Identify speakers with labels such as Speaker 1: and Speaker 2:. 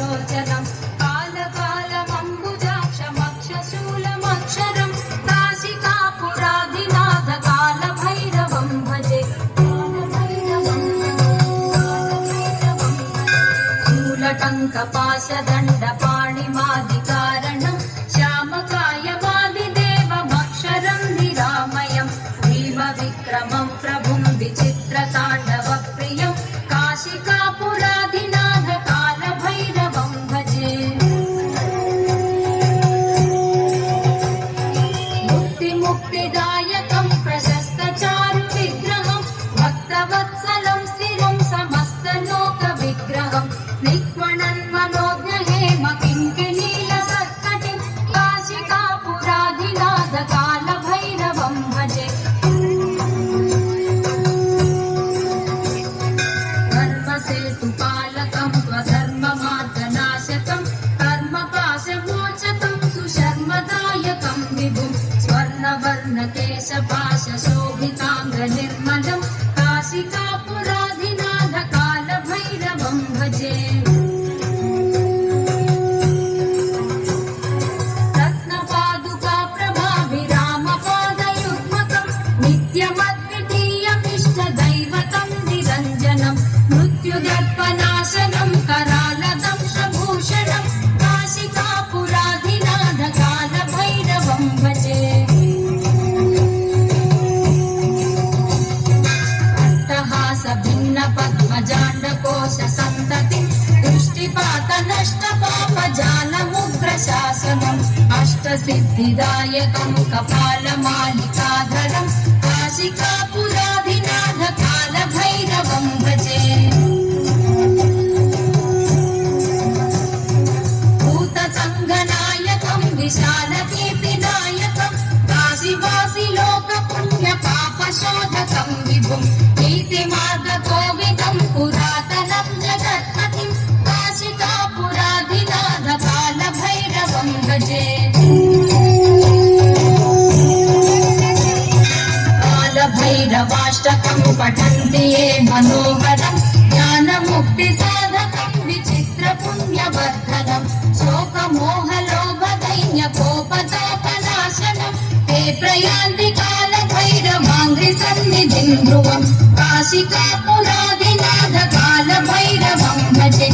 Speaker 1: रोचनं कालकालमम्बुजाक्षमक्षशूलमक्षरं काशिकापुराधिनाथ कालभैरवं भजे शूलटङ्कपाशदण्डपाणिमादिकारणं श्यामकायवादिदेवमक्षरं निरामयं भीमविक्रमं प्रभुं विचित्रताण्डवप्रियं काशिकापुराधिनाथ कालभैरवं भजे मुक्तिदायकं प्रशस्तचारुविग्रहं भक्तवत्सलं स्थिरं समस्तलोकविग्रहं निक्वणन्मनोज्ञहेम किङ्किणीलसत्कटिं काशिकापुराधिनाथ कालभैरवं भजे धर्मसेतुपालकं स्वधर्ममार्गनाशकं कर्मपाशमोचकं सुशर्मदायकं विभुं स्वर्णवर्णकेशपाशशोभिताङ्गनिर्मलं काशिकापुराधिनाथ कालभैरवं भजे रत्नपादुकाप्रभाभिरामपादयुग्मकं नित्यमद्वितीयमिष्टदैवतं निरञ्जनं मृत्युदर्पनाशनं करालदंशभूषणं काशिकापुराधिनाथ कालभैरवं भजे अट्टहासभिन्नपद्मजाण्डकोशसन्ततिं दृष्टिपातनष्टपापजालमुग्रशासनम् अष्टसिद्धिदायकं कपालमालिकाधरं काशिकापुराधिनाथ कालभैरवं भजे भूतसङ्गनायकं विशालकीर्तिदायकं काशीवासिलोकपुण्यपापशोधकं विभुं नीतिमार्गकोविदं पुरातनं जगत्पतिं काशिकापुराधिनाथ कालभैरवं भजे कालभैरवाष्टकं पठन्ति ये मनोहरं ज्ञानमुक्तिसाधकं विचित्रपुण्यवर्धनं शोकमोहलोभदैन्यकोपतापनाशनं ते प्रयान्ति कालभैरवाङ्घ्रिसन्निधिं ध्रुवं काशिकापुराधिनाथ कालभैरवं भजे